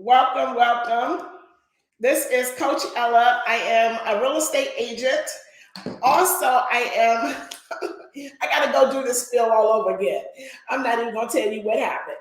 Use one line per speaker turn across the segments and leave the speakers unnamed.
Welcome, welcome. This is Coach Ella. I am a real estate agent. Also, I am, I got to go do this spiel all over again. I'm not even going to tell you what happened.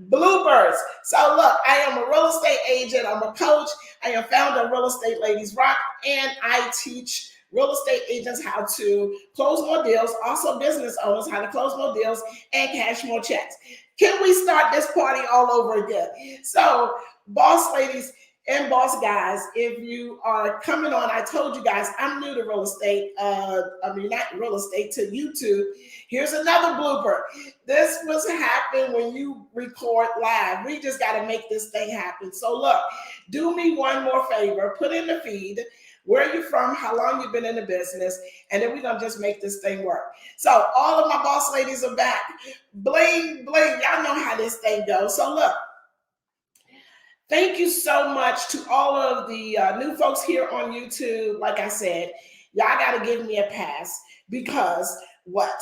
Bloopers. So, look, I am a real estate agent. I'm a coach. I am founder of Real Estate Ladies Rock, and I teach real estate agents how to close more deals, also business owners how to close more deals and cash more checks. Can we start this party all over again? So, boss ladies and boss guys, if you are coming on, I told you guys I'm new to real estate. Not real estate, to YouTube. Here's another blooper. This was happening when you record live. We just got to make this thing happen. So look, do me one more favor. Put in the feed where you from, how long you've been in the business, and then we're going to just make this thing work. So all of my boss ladies are back. Bling, bling. Y'all know how this thing goes. So look, thank you so much to all of the new folks here on YouTube. Like I said, y'all got to give me a pass because what?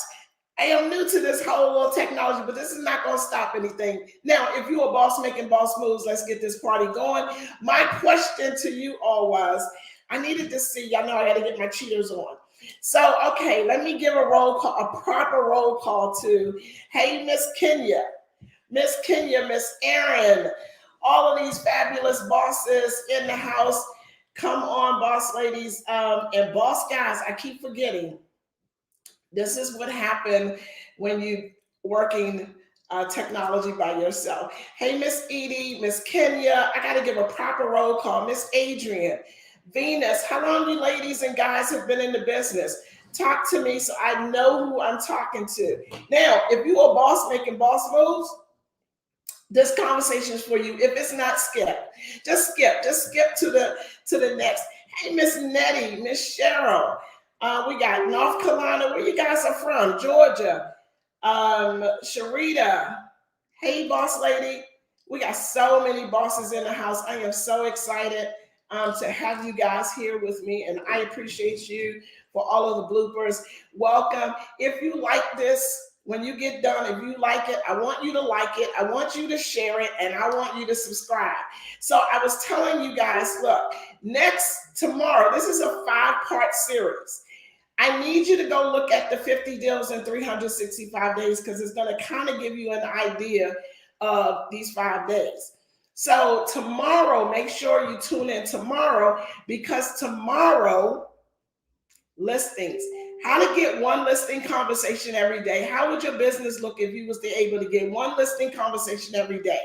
I am new to this whole little technology, but this is not going to stop anything. Now, if you're a boss making boss moves, let's get this party going. My question to you all was, I needed to see, y'all know I got to get my cheaters on. So, okay, let me give a roll call, a proper roll call to, hey, Miss Kenya, Miss Erin, all of these fabulous bosses in the house. Come on, boss ladies and boss guys. I keep forgetting. This is what happened when you working technology by yourself. Hey, Miss Edie, Miss Kenya. I got to give a proper roll call. Miss Adrian, Venus. How long you ladies and guys have been in the business? Talk to me so I know who I'm talking to. Now, if you a boss making boss moves, this conversation is for you. If it's not, skip. Just skip to the next. Hey, Miss Nettie, Miss Cheryl. We got North Carolina. Where you guys are from? Georgia. Sharita. Hey, boss lady. We got so many bosses in the house. I am so excited to have you guys here with me, and I appreciate you for all of the bloopers. Welcome. If you like this, when you get done, if you like it, I want you to like it. I want you to share it, and I want you to subscribe. So I was telling you guys, look, tomorrow, this is a 5-part series. I need you to go look at the 50 deals in 365 days because it's going to kind of give you an idea of these 5 days. So tomorrow, make sure you tune in tomorrow because tomorrow, listings. How to get one listing conversation every day. How would your business look if you was able to get one listing conversation every day?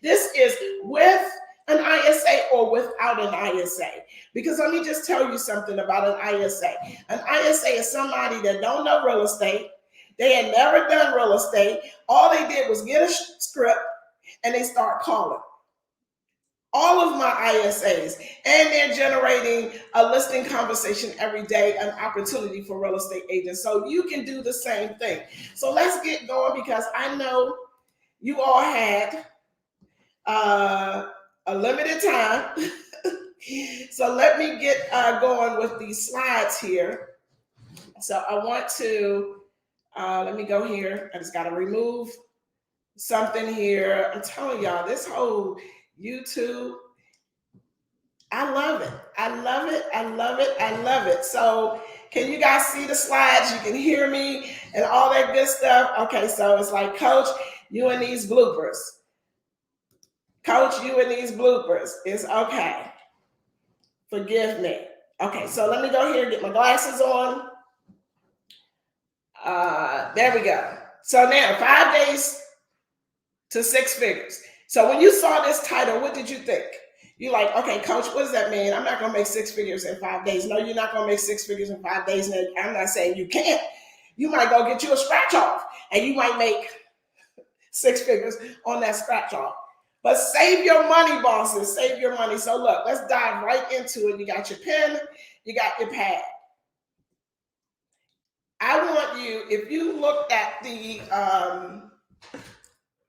This is with an ISA or without an ISA. Because let me just tell you something about an ISA. An ISA is somebody that don't know real estate. They had never done real estate. All they did was get a script and they start calling. All of my ISAs, and they're generating a listing conversation every day, an opportunity for real estate agents. So you can do the same thing. So let's get going because I know you all had a limited time. So let me get going with these slides here. So I want to, let me go here. I just got to remove something here. I'm telling y'all, this whole YouTube, I love it. I love it. I love it. I love it. So can you guys see the slides? You can hear me and all that good stuff. Okay, so it's like, Coach, you and these bloopers. Coach, you and these bloopers. It's okay. Forgive me. Okay, so let me go here and get my glasses on. There we go. So now 5 days to 6 figures. So when you saw this title, what did you think? You're like, okay, Coach, what does that mean? I'm not going to make 6 figures in 5 days. No, you're not going to make 6 figures in 5 days. And I'm not saying you can't. You might go get you a scratch off and you might make 6 figures on that scratch off. But save your money, bosses. Save your money. So look, let's dive right into it. You got your pen. You got your pad. I want you, if you look at the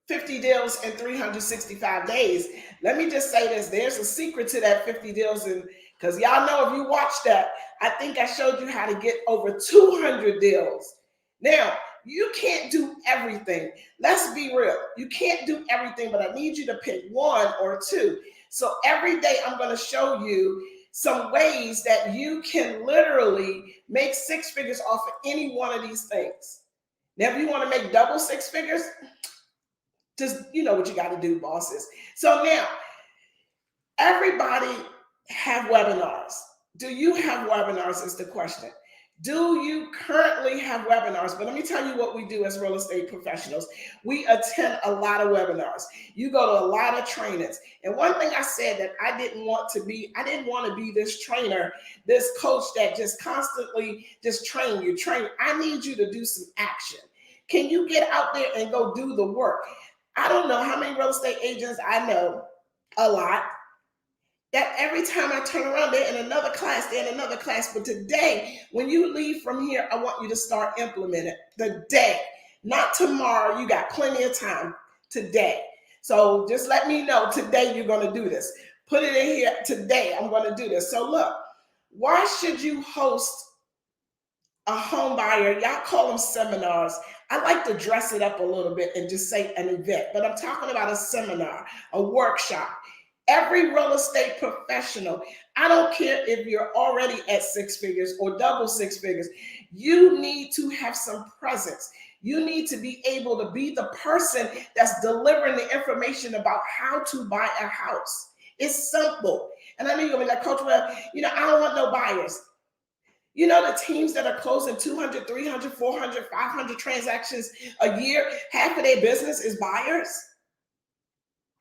50 deals in 365 days, let me just say this. There's a secret to that 50 deals. And because y'all know if you watch that, I think I showed you how to get over 200 deals. Now, you can't do everything. Let's be real. You can't do everything, but I need you to pick 1 or 2. So every day I'm going to show you some ways that you can literally make six figures off of any one of these things. Now, if you want to make double six figures, just, you know what you got to do, bosses. So now, everybody have webinars. Do you have webinars is the question. Do you currently have webinars? But let me tell you what we do as real estate professionals. We attend a lot of webinars. You go to a lot of trainings. And one thing I said that I didn't want to be this trainer, this coach that just constantly just train you. I need you to do some action. Can you get out there and go do the work? I don't know how many real estate agents I know, a lot, that every time I turn around, they're in another class, But today, when you leave from here, I want you to start implementing today, not tomorrow. You got plenty of time today. So just let me know today you're going to do this. Put it in here today. I'm going to do this. So look, why should you host a home buyer? Y'all call them seminars. I like to dress it up a little bit and just say an event, but I'm talking about a seminar, a workshop. Every real estate professional, I don't care if you're already at six figures or double six figures, you need to have some presence. You need to be able to be the person that's delivering the information about how to buy a house. It's simple. And I know you're going to be like, Coach, well, I don't want no buyers. You know, the teams that are closing 200, 300, 400, 500 transactions a year, half of their business is buyers.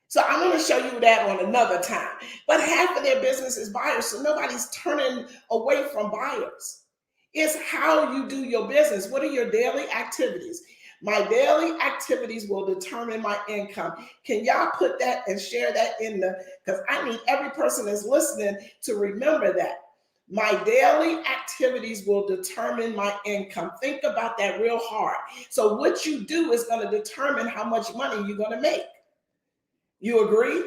So I'm going to show you that on another time. But half of their business is buyers, so nobody's turning away from buyers. It's how you do your business. What are your daily activities? My daily activities will determine my income. Can y'all put that and share that because I need every person that's listening to remember that. My daily activities will determine my income. Think about that real hard. So what you do is going to determine how much money you're going to make. You agree?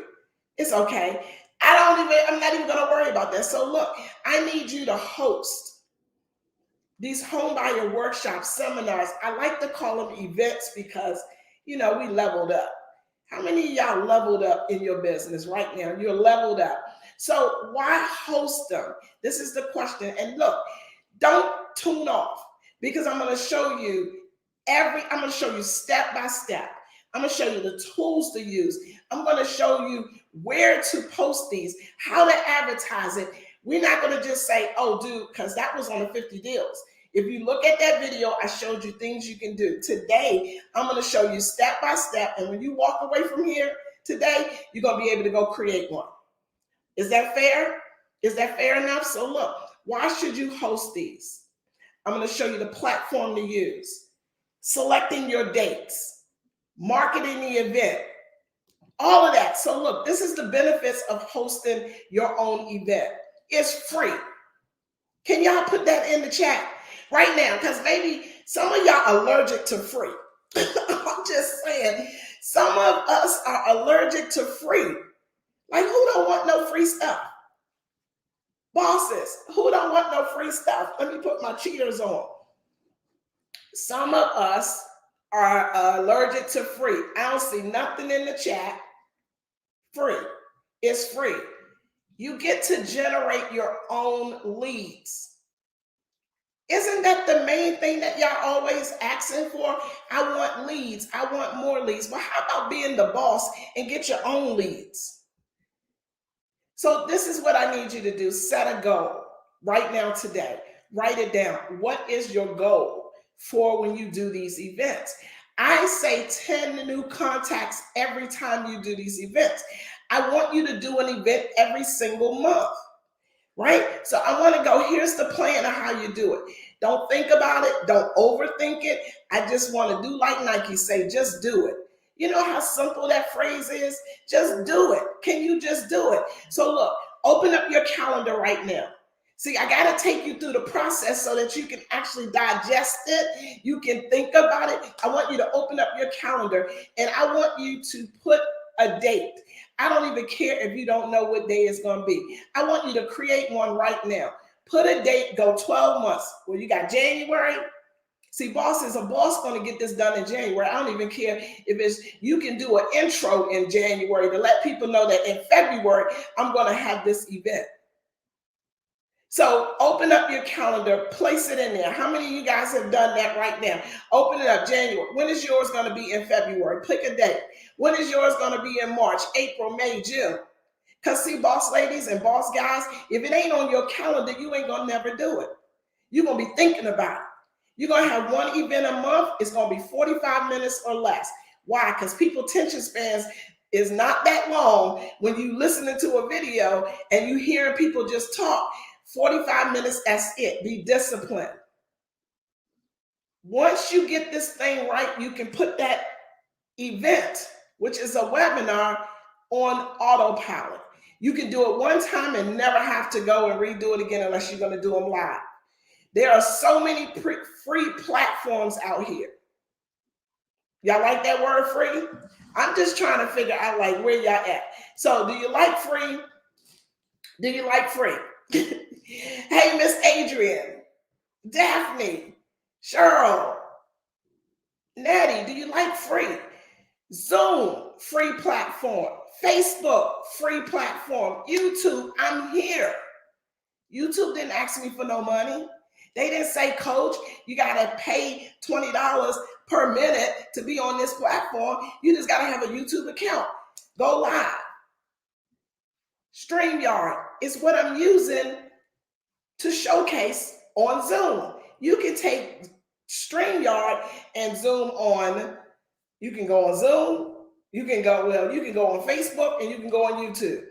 It's okay. I'm not even going to worry about that. So look, I need you to host these home buyer workshops, seminars. I like to call them events because, we leveled up. How many of y'all leveled up in your business right now? You're leveled up. So why host them? This is the question. And look, don't tune off because I'm going to show you step by step. I'm going to show you the tools to use. I'm going to show you where to post these, how to advertise it. We're not going to just say, oh, dude, because that was on the 50 deals. If you look at that video, I showed you things you can do. Today, I'm going to show you step by step. And when you walk away from here today, you're going to be able to go create one. Is that fair? Is that fair enough? So look, why should you host these? I'm going to show you the platform to use, selecting your dates, marketing the event, all of that. So look, this is the benefits of hosting your own event. It's free. Can y'all put that in the chat right now? Because maybe some of y'all are allergic to free. I'm just saying, some of us are allergic to free. Like, who don't want no free stuff? Bosses, who don't want no free stuff? Let me put my cheaters on. Some of us are allergic to free. I don't see nothing in the chat. Free. It's free. You get to generate your own leads. Isn't that the main thing that y'all always asking for? I want leads. I want more leads. Well, how about being the boss and get your own leads? So this is what I need you to do. Set a goal right now today. Write it down. What is your goal for when you do these events? I say 10 new contacts every time you do these events. I want you to do an event every single month, right? So I want to go, here's the plan of how you do it. Don't think about it. Don't overthink it. I just want to do like Nike say, just do it. You know how simple that phrase is? Just do it. Can you just do it? So look, open up your calendar right now. See, I got to take you through the process so that you can actually digest it. You can think about it. I want you to open up your calendar and I want you to put a date. I don't even care if you don't know what day it's going to be. I want you to create one right now. Put a date, go 12 months. Well, you got January, See, boss is a boss going to get this done in January. I don't even care if it's, you can do an intro in January to let people know that in February, I'm going to have this event. So open up your calendar, place it in there. How many of you guys have done that right now? Open it up, January. When is yours going to be in February? Pick a date. When is yours going to be in March, April, May, June? Because see, boss ladies and boss guys, if it ain't on your calendar, you ain't going to never do it. You're going to be thinking about it. You're going to have one event a month. It's going to be 45 minutes or less. Why? Because people's attention spans is not that long when you listening to a video and you hearing people just talk. 45 minutes, that's it. Be disciplined. Once you get this thing right, you can put that event, which is a webinar, on autopilot. You can do it one time and never have to go and redo it again unless you're going to do them live. There are so many free platforms out here. Y'all like that word free? I'm just trying to figure out like where y'all at. So do you like free? Do you like free? Hey, Miss Adrian, Daphne, Cheryl, Natty, do you like free? Zoom, free platform. Facebook, free platform. YouTube, I'm here. YouTube didn't ask me for no money. They didn't say, Coach, you got to pay $20 per minute to be on this platform. You just got to have a YouTube account. Go live. StreamYard is what I'm using to showcase on Zoom. You can take StreamYard and Zoom on. You can go on Zoom. You can go on Facebook and you can go on YouTube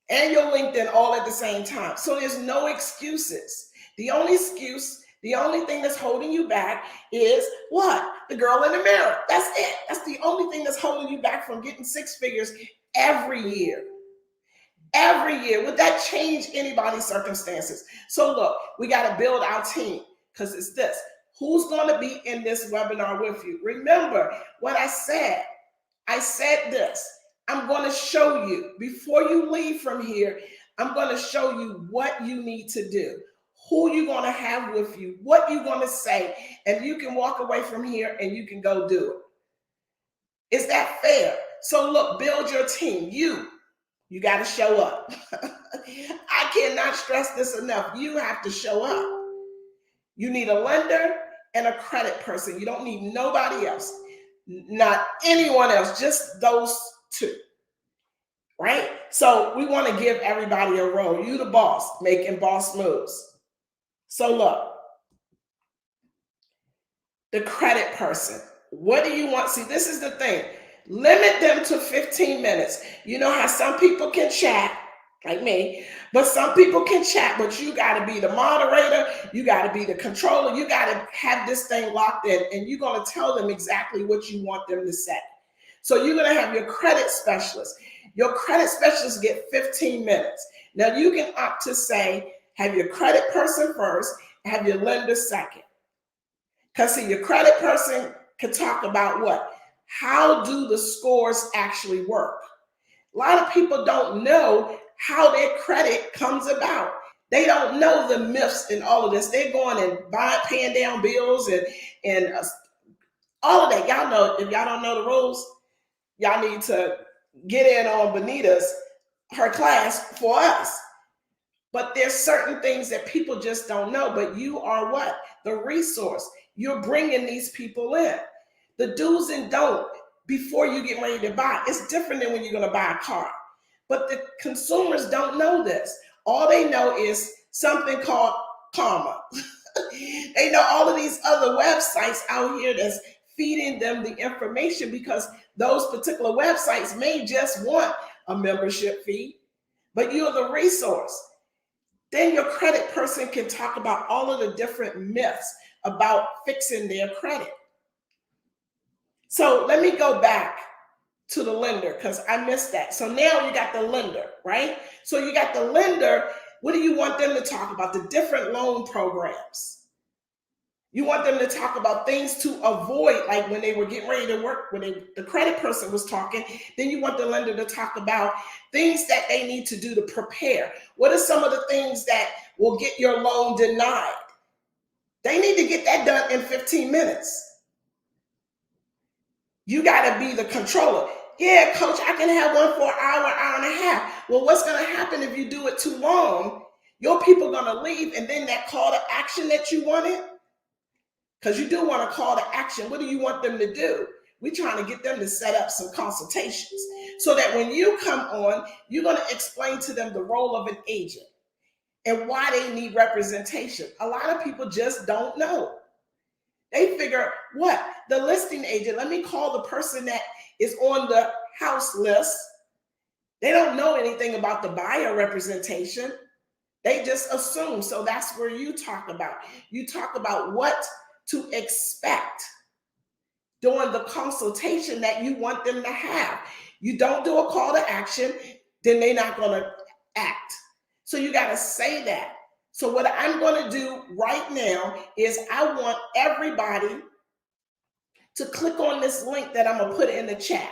and your LinkedIn all at the same time. So there's no excuses. The only excuse, the only thing that's holding you back is what? The girl in the mirror. That's it. That's the only thing that's holding you back from getting six figures every year. Every year. Would that change anybody's circumstances? So look, we got to build our team because it's this. Who's going to be in this webinar with you? Remember what I said. I said this. I'm going to show you, before you leave from here, I'm going to show you what you need to do, who you're going to have with you, what you're going to say, and you can walk away from here and you can go do it. Is that fair? So look, build your team. You got to show up. I cannot stress this enough. You have to show up. You need a lender and a credit person. You don't need nobody else, not anyone else, just those two. Right? So we want to give everybody a role. You the boss, making boss moves. So look, the credit person. What do you want? See, this is the thing. Limit them to 15 minutes. You know how some people can chat, like me, but some people can chat, but you got to be the moderator. You got to be the controller. You got to have this thing locked in, and you're going to tell them exactly what you want them to say. So you're going to have your credit specialist. Your credit specialist get 15 minutes. Now you can opt to say, have your credit person first, have your lender second. Because see, your credit person can talk about what? How do the scores actually work? A lot of people don't know how their credit comes about. They don't know the myths and all of this. They're going and paying down bills and all of that. Y'all know, if y'all don't know the rules, y'all need to get in on Benita's, her class for us. But there's certain things that people just don't know, but you are what? The resource. You're bringing these people in. The do's and don't before you get ready to buy. It's different than when you're going to buy a car. But the consumers don't know this. All they know is something called karma. They know all of these other websites out here that's feeding them the information because those particular websites may just want a membership fee, but you're the resource. Then your credit person can talk about all of the different myths about fixing their credit. So let me go back to the lender because I missed that. So now you got the lender, right? So you got the lender. What do you want them to talk about? The different loan programs. You want them to talk about things to avoid, like when they were getting ready to work, the credit person was talking, then you want the lender to talk about things that they need to do to prepare. What are some of the things that will get your loan denied They need to get that done in 15 minutes. You got to be the controller. Yeah, coach, I can have one for an hour, hour and a half. Well, what's going to happen if you do it too long? Your people are going to leave, and then that call to action that you wanted, because you do want a call to action. What do you want them to do? We're trying to get them to set up some consultations so that when you come on, you're going to explain to them the role of an agent and why they need representation. A lot of people just don't know. They figure, what? The listing agent, let me call the person that is on the house list. They don't know anything about the buyer representation. They just assume. So that's where you talk about. You talk about what to expect during the consultation that you want them to have. You don't do a call to action, then they're not going to act. So you got to say that. So what I'm going to do right now is I want everybody to click on this link that I'm going to put in the chat.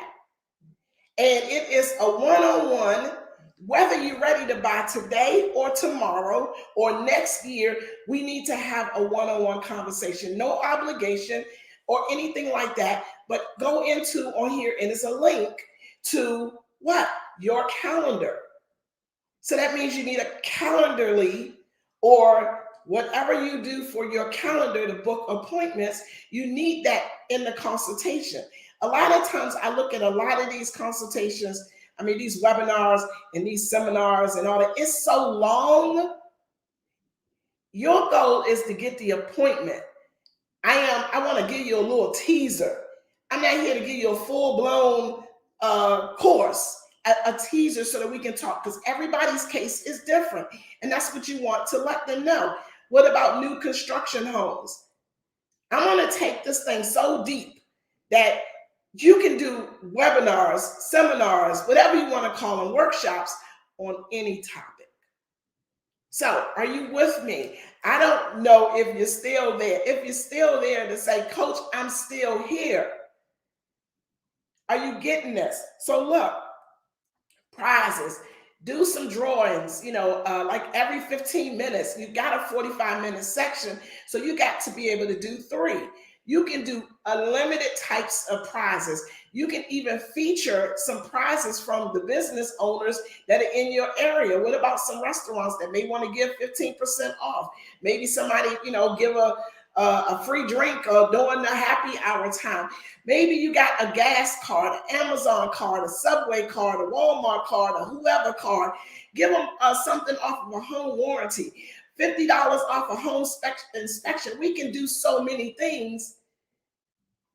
And it is a one-on-one, whether you're ready to buy today or tomorrow or next year, we need to have a one-on-one conversation. No obligation or anything like that, but go into on here and it's a link to what? Your calendar. So that means you need a Calendarly or whatever you do for your calendar to book appointments, you need that in the consultation. A lot of times I look at a lot of these consultations, I mean, these webinars and these seminars and all that, it's so long. Your goal is to get the appointment. I want to give you a little teaser. I'm not here to give you a full-blown course, a teaser so that we can talk, because everybody's case is different. And that's what you want to let them know. What about new construction homes? I want to take this thing so deep that you can do webinars, seminars, whatever you want to call them, workshops on any topic. So are you with me? I don't know if you're still there. If you're still there to say, Coach, I'm still here. Are you getting this? So look, prizes. Do some drawings, like every 15 minutes. You've got a 45-minute section, so you got to be able to do 3. You can do unlimited types of prizes. You can even feature some prizes from the business owners that are in your area. What about some restaurants that may want to give 15% off? Maybe somebody, give a free drink during the happy hour time. Maybe you got a gas card, an Amazon card, a Subway card, a Walmart card, a whoever card. Give them something off of a home warranty, $50 off a home inspection. We can do so many things.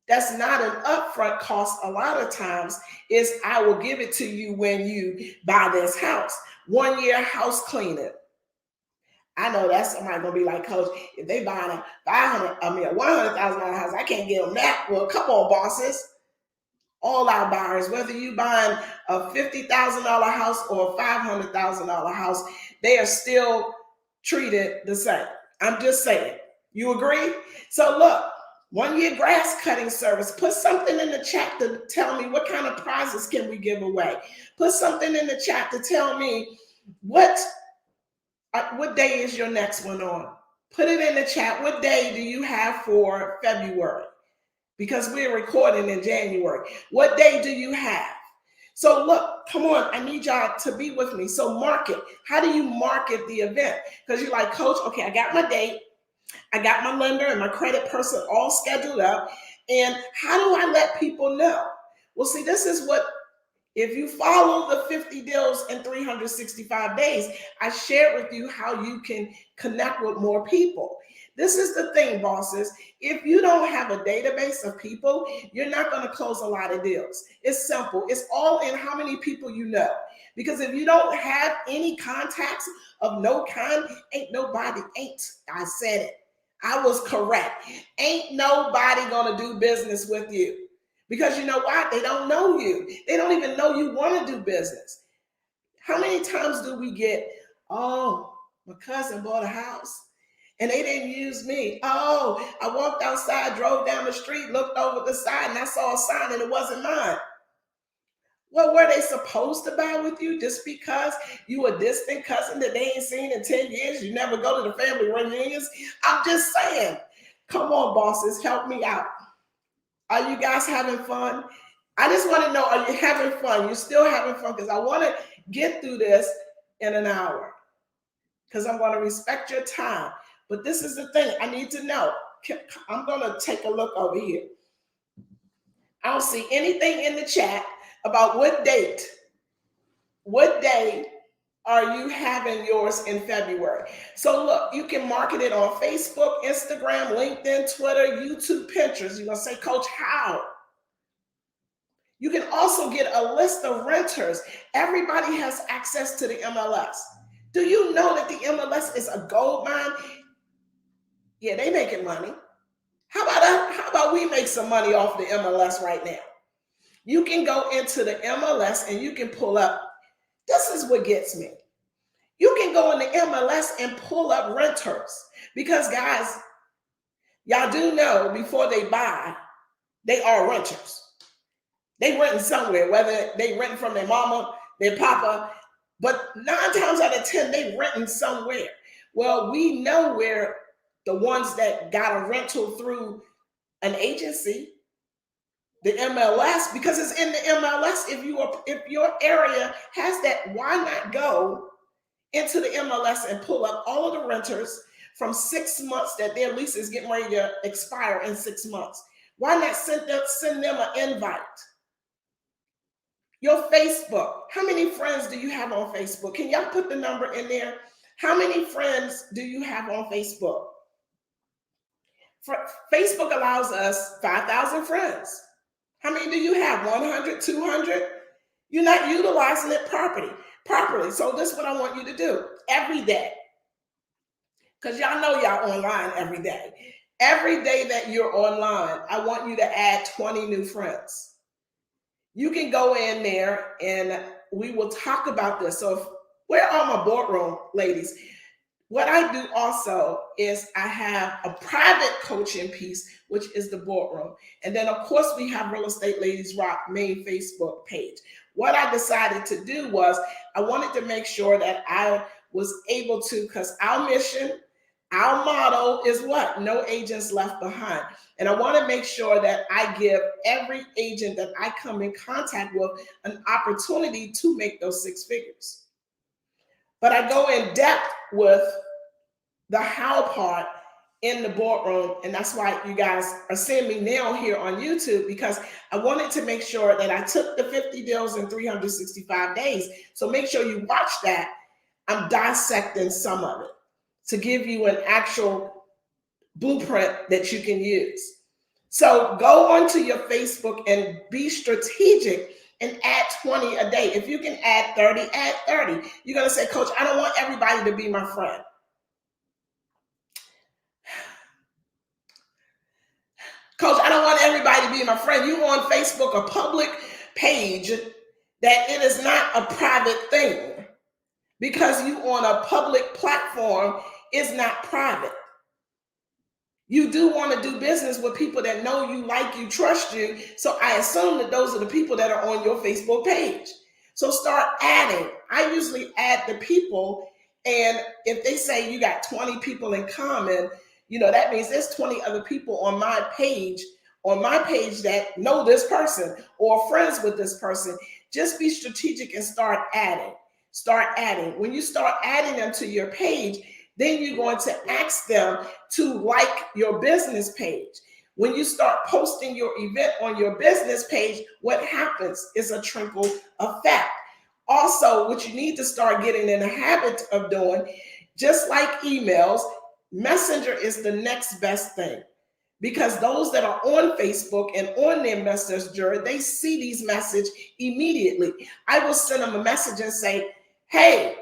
That's not an upfront cost. A lot of times is I will give it to you when you buy this house. 1 year house cleaning. I know that's somebody gonna be like, Coach, if they buying a $100,000 house, I can't give them that. Well, come on, bosses. All our buyers, whether you buying a $50,000 house or a $500,000 house, they are still treated the same. I'm just saying. You agree? So look, 1 year grass cutting service. Put something in the chat to tell me what kind of prizes can we give away. Put something in the chat to tell me what day is your next one on. Put it in the chat. What day do you have for February? Because we're recording in January. What day do you have? So look, come on, I need y'all to be with me. So market. How do you market the event? Because you're like, Coach, okay, I got my date. I got my lender and my credit person all scheduled up. And how do I let people know? Well, see, this is what, if you follow the 50 deals in 365 days, I shared with you how you can connect with more people. This is the thing, bosses. If you don't have a database of people, you're not going to close a lot of deals. It's simple. It's all in how many people you know. Because if you don't have any contacts of no kind, I said it. I was correct. Ain't nobody going to do business with you. Because you know what? They don't know you. They don't even know you want to do business. How many times do we get, oh, my cousin bought a house and they didn't use me. Oh, I walked outside, drove down the street, looked over the side, and I saw a sign and it wasn't mine. Well, were they supposed to buy with you just because you a distant cousin that they ain't seen in 10 years? You never go to the family reunions? I'm just saying. Come on, bosses, help me out. Are you guys having fun? I just want to know, are you having fun? You're still having fun? Because I want to get through this in an hour because I'm going to respect your time. But this is the thing I need to know. I'm going to take a look over here. I don't see anything in the chat about what day are you having yours in February. So look, you can market it on Facebook, Instagram, LinkedIn, Twitter, YouTube, Pinterest. You're going to say, Coach, how? You can also get a list of renters. Everybody has access to the MLS. Do you know that the MLS is a gold mine? Yeah, they making money. How about we make some money off the MLS right now? You can go into the MLS and you can pull up. This is what gets me. You can go in the MLS and pull up renters because, guys, y'all do know before they buy, they are renters. They renting somewhere, whether they renting from their mama, their papa, but 9 times out of 10, they renting somewhere. Well, we know where the ones that got a rental through an agency, the MLS, because it's in the MLS. If your area has that, why not go into the MLS and pull up all of the renters from 6 months that their lease is getting ready to expire in 6 months? Why not send them an invite? Your Facebook. How many friends do you have on Facebook? Can y'all put the number in there? How many friends do you have on Facebook? Facebook allows us 5,000 friends. How many do you have? 100, 200? You're not utilizing it properly. So this is what I want you to do every day. Because y'all know y'all online every day. Every day that you're online, I want you to add 20 new friends. You can go in there and we will talk about this. So where are my boardroom ladies? What I do also is I have a private coaching piece, which is the boardroom. And then, of course, we have Real Estate Ladies Rock main Facebook page. What I decided to do was I wanted to make sure that I was able to, because our mission, our motto is what? No agents left behind. And I want to make sure that I give every agent that I come in contact with an opportunity to make those 6 figures. But I go in depth with the how part in the boardroom. And that's why you guys are seeing me now here on YouTube, because I wanted to make sure that I took the 50 deals in 365 days. So make sure you watch that. I'm dissecting some of it to give you an actual blueprint that you can use. So go onto your Facebook and be strategic and add 20 a day. If you can add 30, add 30. You're going to say, Coach, I don't want everybody to be my friend. Coach, I don't want everybody to be my friend. You on Facebook, a public page, that it is not a private thing. Because you on a public platform is not private. You do want to do business with people that know you, like you, trust you. So I assume that those are the people that are on your Facebook page. So start adding. I usually add the people. And if they say you got 20 people in common, that means there's 20 other people on my page that know this person or friends with this person. Just be strategic and start adding. When you start adding them to your page, then you're going to ask them to like your business page. When you start posting your event on your business page, what happens is a trickle effect. Also, what you need to start getting in the habit of doing, just like emails, Messenger is the next best thing. Because those that are on Facebook and on their Messenger, they see these messages immediately. I will send them a message and say, hey,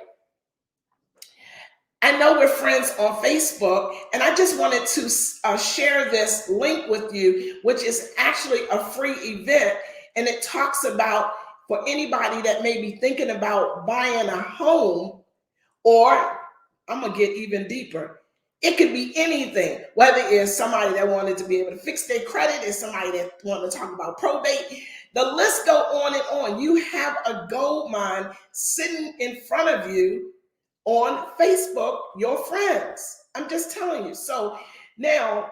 I know we're friends on Facebook, and I just wanted to share this link with you, which is actually a free event. And it talks about, for anybody that may be thinking about buying a home, or I'm going to get even deeper. It could be anything, whether it's somebody that wanted to be able to fix their credit, it's somebody that wanted to talk about probate. The list go on and on. You have a gold mine sitting in front of you on Facebook, your friends. I'm just telling you. So now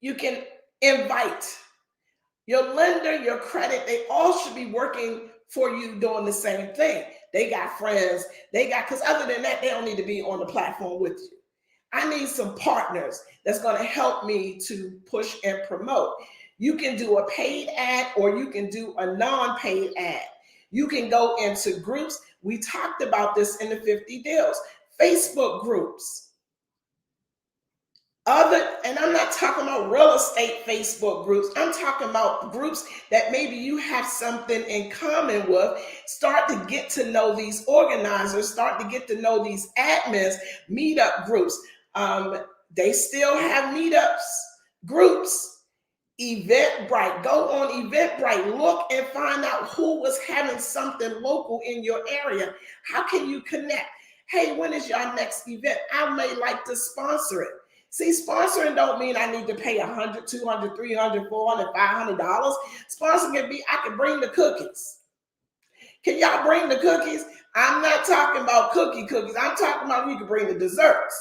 You can invite your lender, your credit, they all should be working for you doing the same thing. They got friends, because other than that, they don't need to be on the platform with you. I need some partners that's going to help me to push and promote. You can do a paid ad or you can do a non-paid ad. You can go into groups. We talked about this in the 50 deals. Facebook groups. And I'm not talking about real estate Facebook groups. I'm talking about groups that maybe you have something in common with. Start to get to know these organizers, start to get to know these admins, meetup groups. They still have meetups, groups. Eventbrite, go on Eventbrite, look and find out who was having something local in your area. How can you connect? Hey, when is your next event? I may like to sponsor it. See, sponsoring don't mean I need to pay $100, $200, $300, $400, $500. Sponsoring can be, I can bring the cookies. Can y'all bring the cookies? I'm not talking about cookies. I'm talking about you can bring the desserts.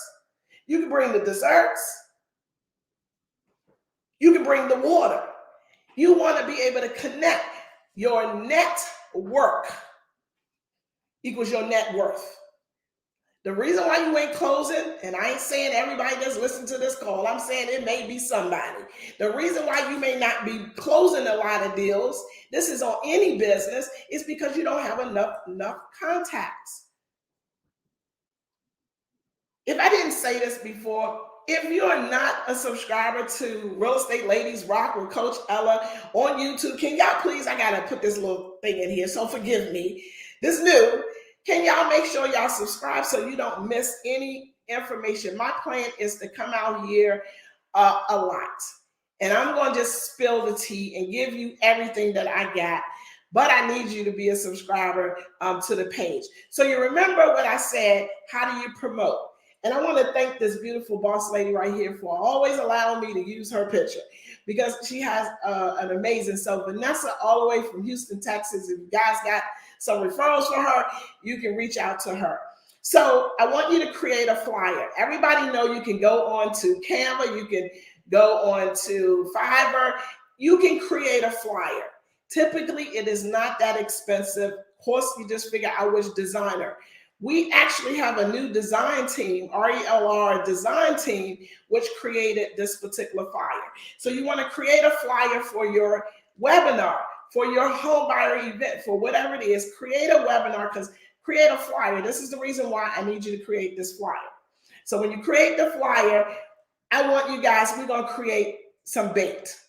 You can bring the desserts. You can bring the water. You want to be able to connect. Your network equals your net worth. The reason why you ain't closing, and I ain't saying everybody that's listening to this call, I'm saying it may be somebody. The reason why you may not be closing a lot of deals, this is on any business, is because you don't have enough contacts. If I didn't say this before, if you're not a subscriber to Real Estate Ladies Rock with Coach Ella on YouTube, can y'all please, I gotta put this little thing in here, so forgive me. This new, can y'all make sure y'all subscribe so you don't miss any information? My plan is to come out here a lot. And I'm going to just spill the tea and give you everything that I got. But I need you to be a subscriber to the page. So you remember what I said, how do you promote? And I want to thank this beautiful boss lady right here for always allowing me to use her picture because she has an amazing. So Vanessa, all the way from Houston, Texas, if you guys got some referrals for her, you can reach out to her. So I want you to create a flyer. Everybody know you can go on to Canva, you can go on to Fiverr, you can create a flyer. Typically, it is not that expensive. Of course, you just figure out which designer. We actually have a new design team, RELR design team, which created this particular flyer. So you want to create a flyer for your webinar, for your home buyer event, for whatever it is, create a webinar, because create a flyer. This is the reason why I need you to create this flyer. So when you create the flyer, I want you guys, we're going to create some bait.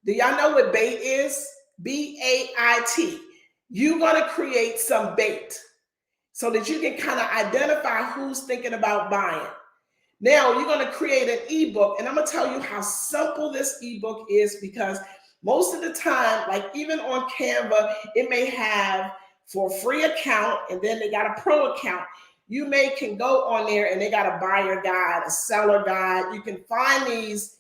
Do y'all know what bait is? B-A-I-T. You're going to create some bait so that you can kind of identify who's thinking about buying. Now, you're going to create an ebook, and I'm going to tell you how simple this ebook is because most of the time, like even on Canva, it may have for a free account, and then they got a pro account. You can go on there, and they got a buyer guide, a seller guide. You can find these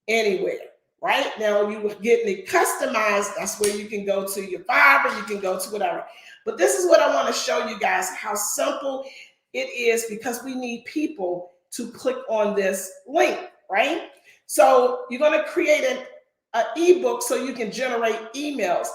anywhere. Right now, you getting it customized. That's where you can go to your Fiverr, you can go to whatever. But this is what I want to show you guys how simple it is because we need people to click on this link, right? So you're going to create an ebook so you can generate emails.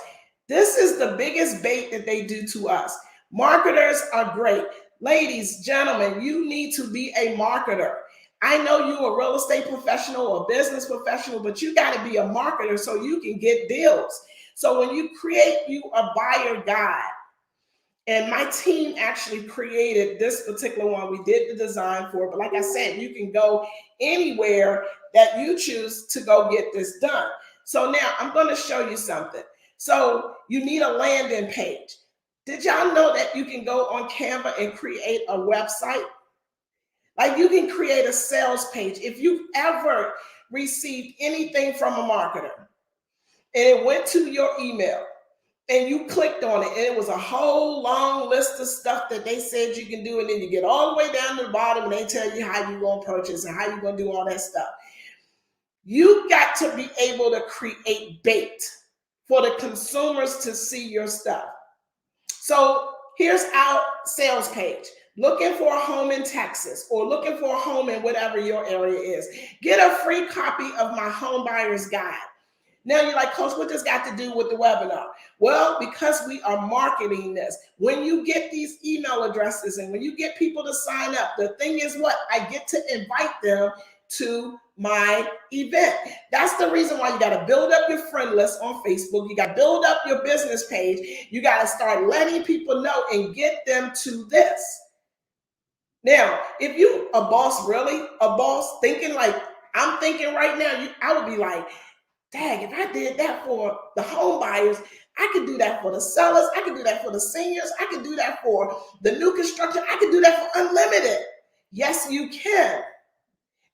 This is the biggest bait that they do to us. Marketers are great. Ladies, gentlemen, you need to be a marketer. I know you're a real estate professional or business professional, but you got to be a marketer so you can get deals. So when you create you a buyer guide, and my team actually created this particular one, we did the design for it, but like I said, you can go anywhere that you choose to go get this done. So now I'm going to show you something. So you need a landing page. Did y'all know that you can go on Canva and create a website? Like you can create a sales page. If you've ever received anything from a marketer and it went to your email and you clicked on it and it was a whole long list of stuff that they said you can do, and then you get all the way down to the bottom and they tell you how you're going to purchase and how you're going to do all that stuff. You got to be able to create bait for the consumers to see your stuff. So here's our sales page. looking for a home in Texas or looking for a home in whatever your area is, get a free copy of my home buyer's guide. Now you're like, Coach, what does got to do with the webinar? Well, because we are marketing this. When you get these email addresses and when you get people to sign up, the thing is what? I get to invite them to my event. That's the reason why you got to build up your friend list on Facebook. You got to build up your business page. You got to start letting people know and get them to this. Now, if you a boss, really a boss thinking like I'm thinking right now, I would be like, dang, if I did that for the home buyers, I could do that for the sellers. I could do that for the seniors. I could do that for the new construction. I could do that for unlimited. Yes, you can.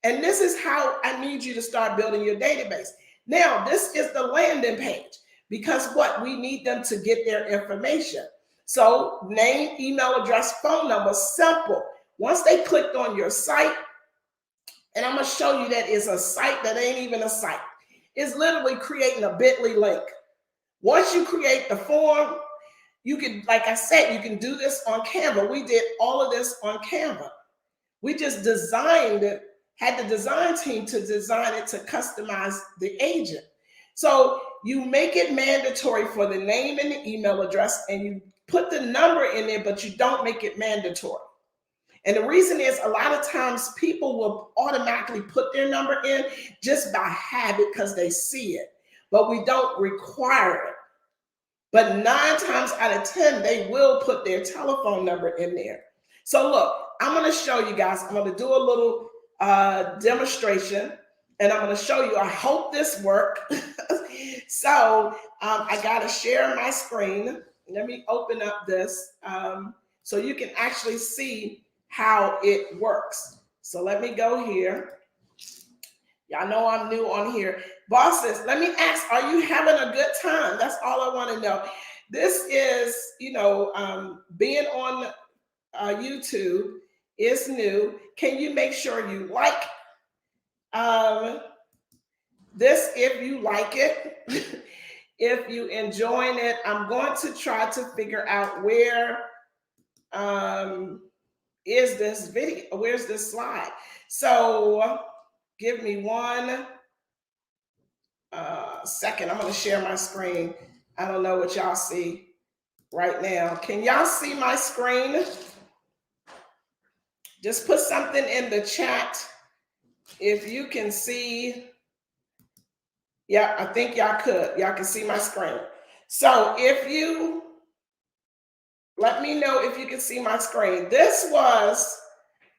And this is how I need you to start building your database. Now, this is the landing page because what? We need them to get their information. So name, email address, phone number, simple. Once they clicked on your site, and I'm going to show you that is a site that ain't even a site. It's literally creating a bit.ly link. Once you create the form, you can, like I said, you can do this on Canva. We did all of this on Canva. We just designed it, had the design team to design it to customize the agent. So you make it mandatory for the name and the email address, and you put the number in there, but you don't make it mandatory. And the reason is a lot of times people will automatically put their number in just by habit because they see it, but we don't require it. But 9 times out of 10, they will put their telephone number in there. So look, I'm going to show you guys, I'm going to do a little demonstration and I'm going to show you, I hope this works. So I got to share my screen. Let me open up this so you can actually see how it works. So let me go here. Y'all know I'm new on here. Bosses, let me ask, are you having a good time? That's all I want to know. This is, being on YouTube is new. Can you make sure you like this if you like it? If you enjoying it, I'm going to try to figure out where is this video? Where's this slide? So give me one second. I'm going to share my screen. I don't know what y'all see right now. Can y'all see my screen? Just put something in the chat if you can see. Yeah, I think y'all could. Y'all can see my screen. So if you let me know if you can see my screen. This was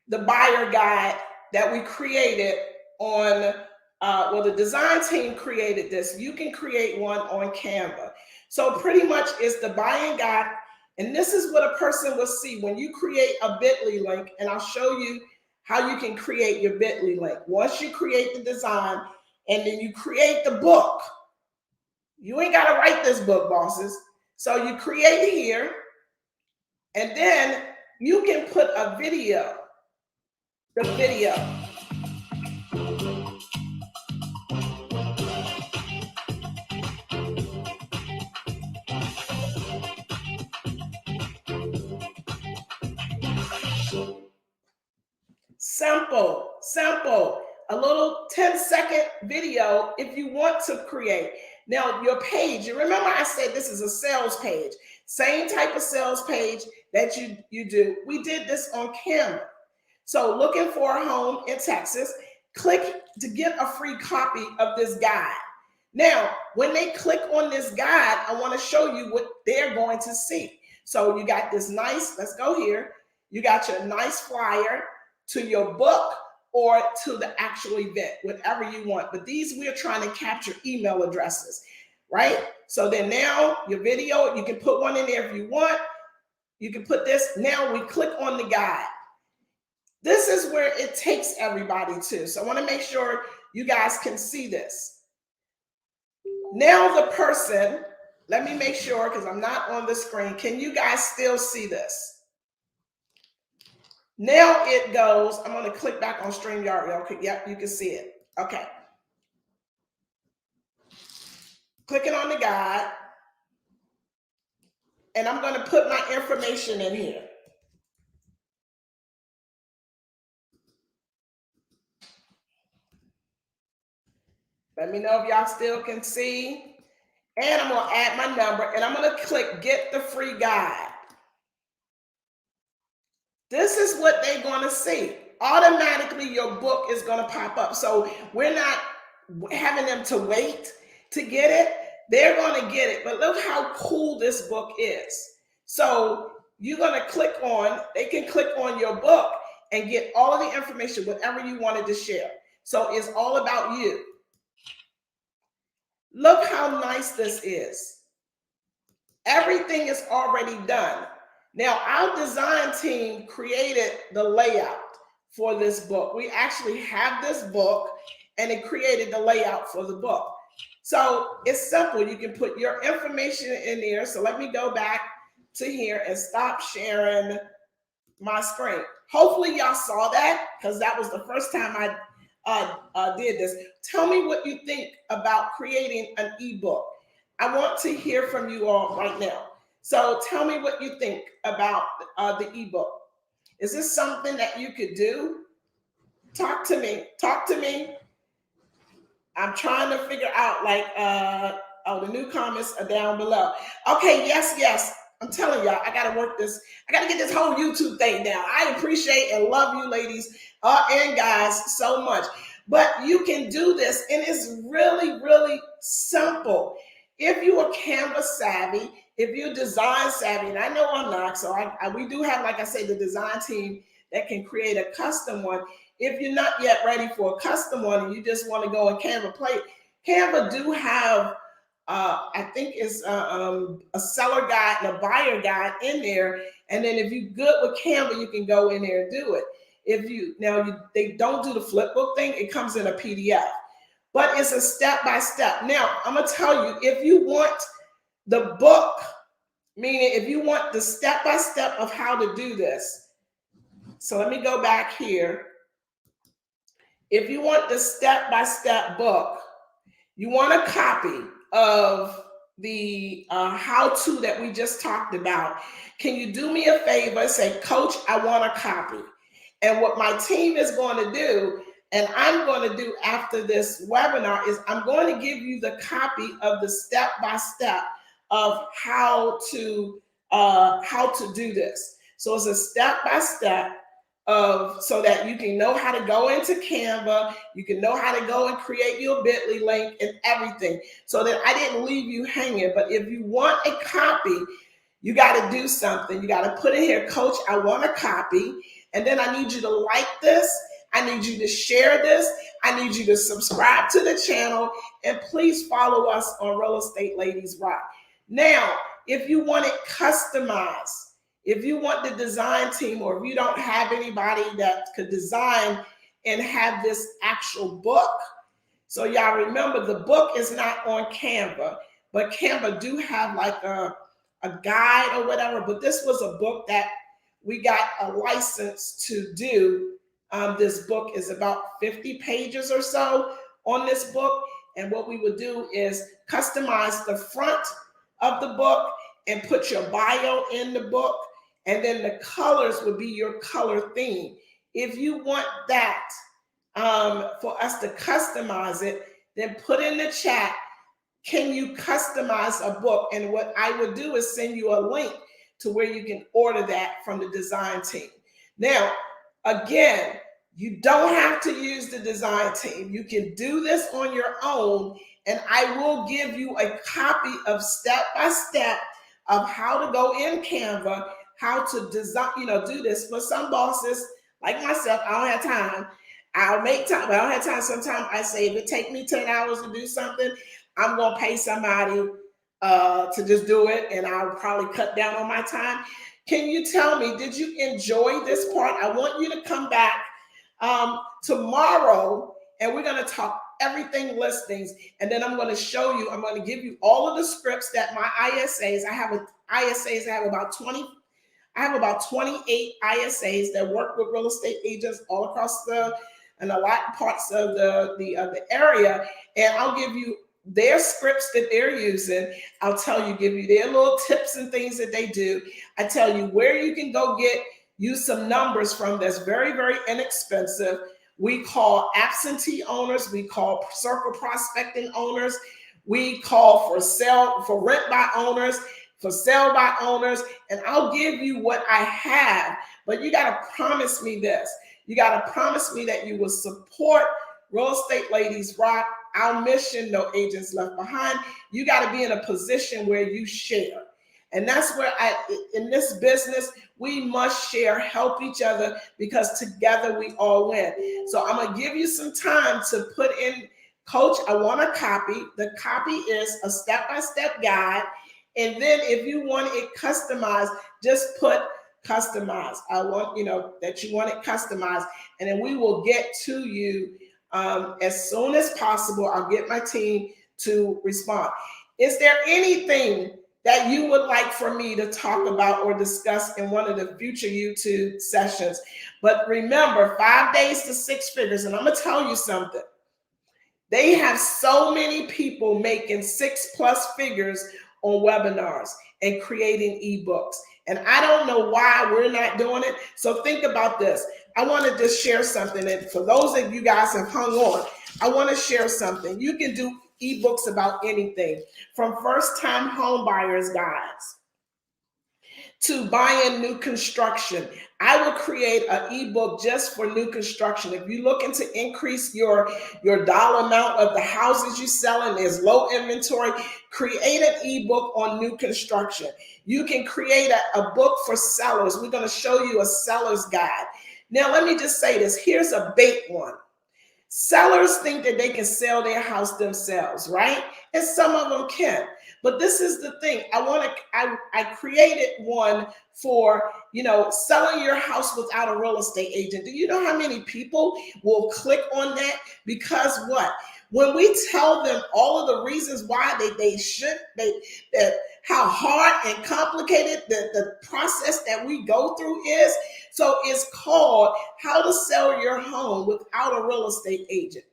the buyer guide that we created on, the design team created this. You can create one on Canva. So pretty much it's the buying guide. And this is what a person will see when you create a bit.ly link. And I'll show you how you can create your bit.ly link. Once you create the design and then you create the book, you ain't got to write this book, bosses. So you create it here. And then you can put a video, the video. Simple, a little 10-second video if you want to create. Now your page, you remember I said this is a sales page, same type of sales page that you do. We did this on Canva. So looking for a home in Texas, click to get a free copy of this guide. Now, when they click on this guide, I want to show you what they're going to see. So you got this nice, let's go here. You got your nice flyer to your book or to the actual event, whatever you want. But these, we're trying to capture email addresses, right? So then now your video, you can put one in there if you want. You can put this. Now we click on the guide. This is where it takes everybody to. So I want to make sure you guys can see this. Now the person, let me make sure because I'm not on the screen. Can you guys still see this? Now it goes, I'm going to click back on StreamYard. Okay, yep, you can see it. Okay. Clicking on the guide. And I'm going to put my information in here. Let me know if y'all still can see. And I'm going to add my number, and I'm going to click get the free guide. This is what they're going to see. Automatically, your book is going to pop up. So we're not having them to wait to get it. They're going to get it. But look how cool this book is. So you're going to click on, they can click on your book and get all of the information, whatever you wanted to share. So it's all about you. Look how nice this is. Everything is already done. Now, our design team created the layout for this book. We actually have this book, and it created the layout for the book. So it's simple. You can put your information in there. So let me go back to here and stop sharing my screen. Hopefully y'all saw that, because that was the first time I did this. Tell me what you think about creating an ebook. I want to hear from you all right now. So tell me what you think about the ebook. Is this something that you could do? Talk to me. Talk to me. I'm trying to figure out, like, the new comments are down below. Okay, yes. I'm telling y'all, I got to work this. I got to get this whole YouTube thing down. I appreciate and love you ladies and guys so much. But you can do this, and it's really, really simple. If you are Canva savvy, if you're design savvy, and I know I'm not, so we do have, like I say, the design team that can create a custom one. If you're not yet ready for a custom one and you just want to go in Canva play, Canva do have, I think it's a seller guide and a buyer guide in there. And then if you're good with Canva, you can go in there and do it. They don't do the flipbook thing. It comes in a PDF, but it's a step-by-step. Now, I'm going to tell you, if you want the book, meaning if you want the step-by-step of how to do this. So let me go back here. If you want the step-by-step book, you want a copy of the how-to that we just talked about. Can you do me a favor? Say, Coach, I want a copy. And what my team is going to do, and I'm going to do after this webinar, is I'm going to give you the copy of the step-by-step of how to do this. So it's a step-by-step so that you can know how to go into Canva, you can know how to go and create your Bitly link and everything, so that I didn't leave you hanging. But if you want a copy, you got to do something. You got to put in here, Coach, I want a copy. And then I need you to like this. I need you to share this. I need you to subscribe to the channel. And please follow us on Real Estate Ladies Rock. Now, if you want it customized, if you want the design team, or if you don't have anybody that could design and have this actual book. So y'all remember, the book is not on Canva, but Canva do have like a guide or whatever. But this was a book that we got a license to do. This book is about 50 pages or so on this book. And what we would do is customize the front of the book and put your bio in the book. And then the colors would be your color theme. If you want that for us to customize it, then put in the chat, can you customize a book? And what I would do is send you a link to where you can order that from the design team. Now, again, you don't have to use the design team. You can do this on your own, and I will give you a copy of step-by-step of how to go in Canva, how to design, do this. For some bosses, like myself, I don't have time. I'll make time, but I don't have time. Sometimes I say, if it takes me 10 hours to do something, I'm going to pay somebody to just do it, and I'll probably cut down on my time. Can you tell me, did you enjoy this part? I want you to come back tomorrow, and we're going to talk everything listings, and then I'm going to show you, I'm going to give you all of the scripts that my ISAs, I have about 20, I have about 28 ISAs that work with real estate agents all across and a lot of parts of the area, and I'll give you their scripts that they're using. I'll give you their little tips and things that they do. I tell you where you can go use some numbers from that's very, very inexpensive. We call absentee owners. We call circle prospecting owners. We call for rent by owners, for sale by owners. And I'll give you what I have, but you got to promise me this. You got to promise me that you will support Real Estate Ladies Rock, our mission, no agents left behind. You got to be in a position where you share. And that's where in this business, we must share, help each other, because together we all win. So I'm going to give you some time to put in, Coach, I want a copy. The copy is a step-by-step guide. And then if you want it customized, just put customized. I want, that you want it customized. And then we will get to you as soon as possible. I'll get my team to respond. Is there anything that you would like for me to talk about or discuss in one of the future YouTube sessions? But remember, 5 days to 6 figures. And I'm going to tell you something. They have so many people making 6+ figures on webinars and creating ebooks. And I don't know why we're not doing it. So think about this. I want to just share something. And for those of you guys have hung on, I want to share something. You can do ebooks about anything, from first-time home buyers guides to buying new construction. I will create an ebook just for new construction. If you're looking to increase your dollar amount of the houses you sell and there's low inventory, create an ebook on new construction. You can create a book for sellers. We're going to show you a seller's guide. Now, let me just say this. Here's a bait one. Sellers think that they can sell their house themselves, right? And some of them can. But this is the thing. I created one for, selling your house without a real estate agent. Do you know how many people will click on that? Because what? When we tell them all of the reasons why how hard and complicated the process that we go through is. So it's called How to Sell Your Home Without a Real Estate Agent.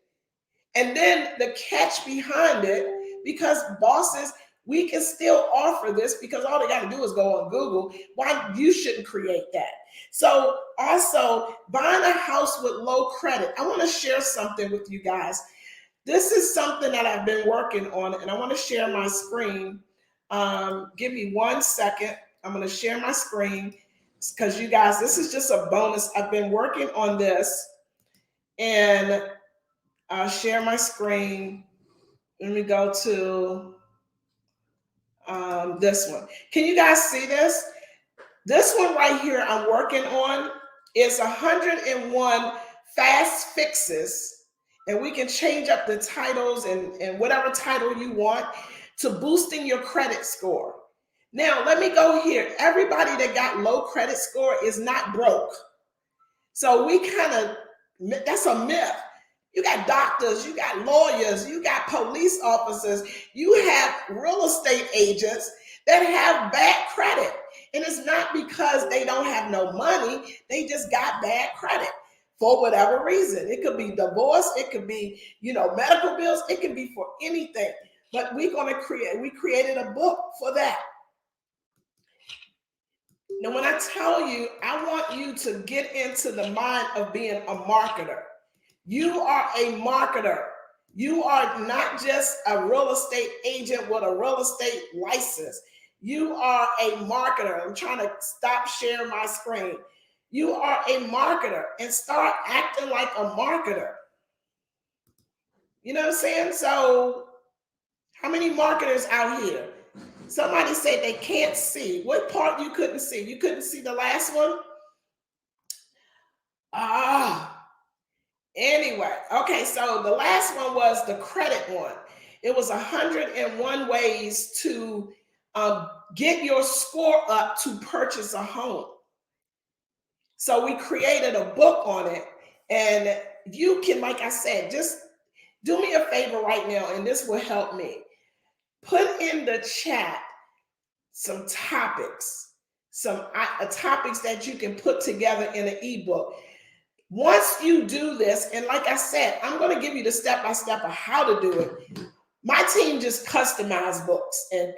And then the catch behind it, because bosses, we can still offer this because all they got to do is go on Google. Why you shouldn't create that? So also, buying a house with low credit. I want to share something with you guys. This is something that I've been working on, and I want to share my screen. Give me 1 second. I'm going to share my screen because you guys, this is just a bonus. I've been working on this, and I'll share my screen. Let me go to this one. Can you guys see this? This one right here I'm working on is 101 fast fixes, and we can change up the titles and whatever title you want to boosting your credit score. Now, let me go here. Everybody that got low credit score is not broke. So that's a myth. You got doctors, you got lawyers, you got police officers, you have real estate agents that have bad credit. And it's not because they don't have no money, they just got bad credit for whatever reason. It could be divorce, it could be, medical bills, it could be for anything. But we created a book for that. Now, when I tell you, I want you to get into the mind of being a marketer. You are a marketer. You are not just a real estate agent with a real estate license. You are a marketer. I'm trying to stop sharing my screen. You are a marketer, and start acting like a marketer. You know what I'm saying? So how many marketers out here? Somebody said they can't see. What part you couldn't see? You couldn't see the last one? Anyway, okay, so the last one was the credit one. It was 101 ways to get your score up to purchase a home. So we created a book on it, and you can, like I said, just do me a favor right now, and this will help me. Put in the chat some topics, topics that you can put together in an ebook. Once you do this, and like I said, I'm going to give you the step-by-step of how to do it. My team just customize books and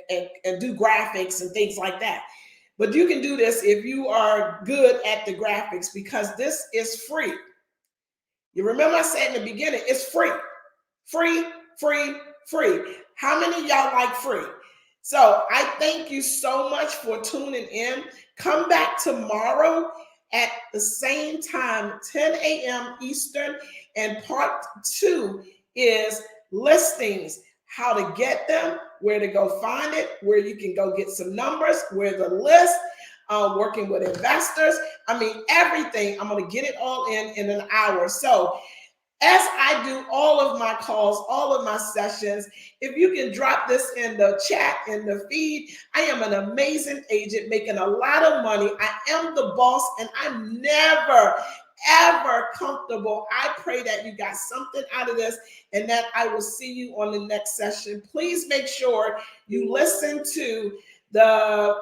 do graphics and things like that. But you can do this if you are good at the graphics, because this is free. You remember I said in the beginning, it's free. Free, free, free. How many of y'all like free? So I thank you so much for tuning in. Come back tomorrow at the same time, 10 a.m. Eastern. And part 2 is listings, how to get them, where to go find it, where you can go get some numbers, where the list, working with investors. I mean, everything. I'm going to get it all in an hour. So as I do all of my calls, all of my sessions, if you can drop this in the chat, in the feed, I am an amazing agent making a lot of money. I am the boss and I'm never, ever comfortable. I pray that you got something out of this and that I will see you on the next session. Please make sure you listen to the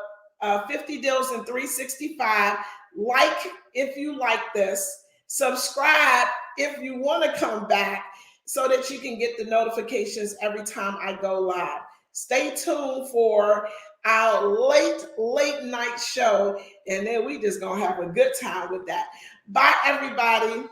50 Deals in 365. Like if you like this. Subscribe if you want to come back so that you can get the notifications every time I go live. Stay tuned for our late night show, and then we just gonna have a good time with that. Bye, everybody.